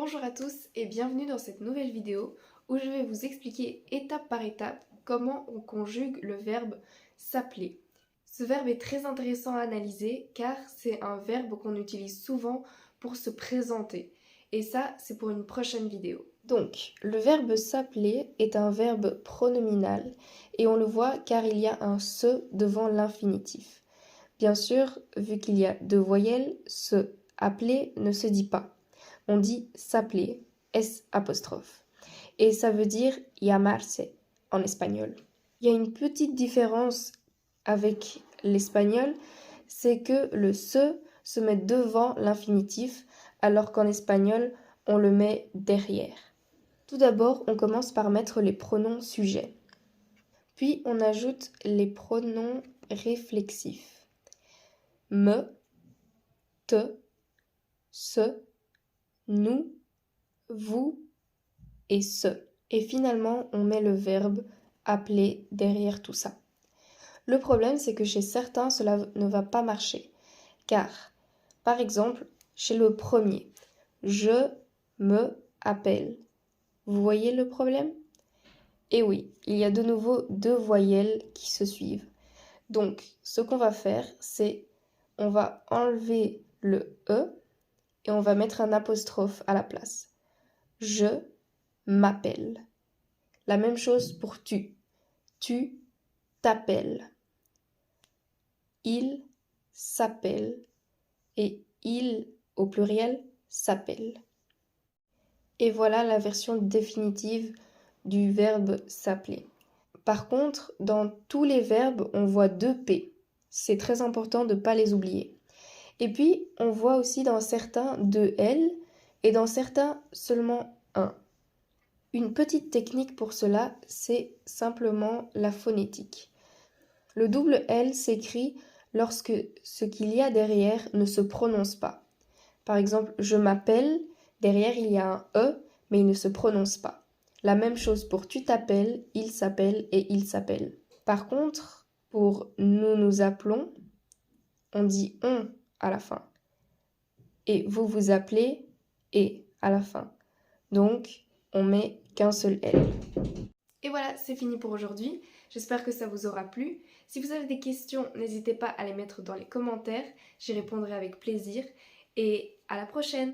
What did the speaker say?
Bonjour à tous et bienvenue dans cette nouvelle vidéo où je vais vous expliquer étape par étape comment on conjugue le verbe s'appeler. Ce verbe est très intéressant à analyser car c'est un verbe qu'on utilise souvent pour se présenter et ça c'est pour une prochaine vidéo. Donc le verbe s'appeler est un verbe pronominal et on le voit car il y a un se devant l'infinitif. Bien sûr, vu qu'il y a deux voyelles, se appeler ne se dit pas. On dit s'appeler, S apostrophe. Et ça veut dire llamarse en espagnol. Il y a une petite différence avec l'espagnol, c'est que le se met devant l'infinitif, alors qu'en espagnol, on le met derrière. Tout d'abord, on commence par mettre les pronoms sujets. Puis, on ajoute les pronoms réflexifs. Me, te, se, nous, vous et ce. Et finalement, on met le verbe appeler derrière tout ça. Le problème, c'est que chez certains, cela ne va pas marcher. Car, par exemple, chez le premier, je me appelle. Vous voyez le problème? Et oui, il y a de nouveau deux voyelles qui se suivent. Donc, ce qu'on va faire, c'est on va enlever le E et on va mettre un apostrophe à la place. Je m'appelle. La même chose pour tu. Tu t'appelles. Il s'appelle et il au pluriel s'appelle. Et voilà la version définitive du verbe s'appeler. Par contre, dans tous les verbes, on voit deux P. C'est très important de ne pas les oublier. Et puis, on voit aussi dans certains deux L et dans certains seulement un. Une petite technique pour cela, c'est simplement la phonétique. Le double L s'écrit lorsque ce qu'il y a derrière ne se prononce pas. Par exemple, je m'appelle, derrière il y a un E, mais il ne se prononce pas. La même chose pour tu t'appelles, il s'appelle et il s'appelle. Par contre, pour nous nous appelons, on dit on à la fin. Et vous vous appelez et à la fin. Donc, on met qu'un seul L. Et voilà, c'est fini pour aujourd'hui. J'espère que ça vous aura plu. Si vous avez des questions, n'hésitez pas à les mettre dans les commentaires. J'y répondrai avec plaisir. Et à la prochaine!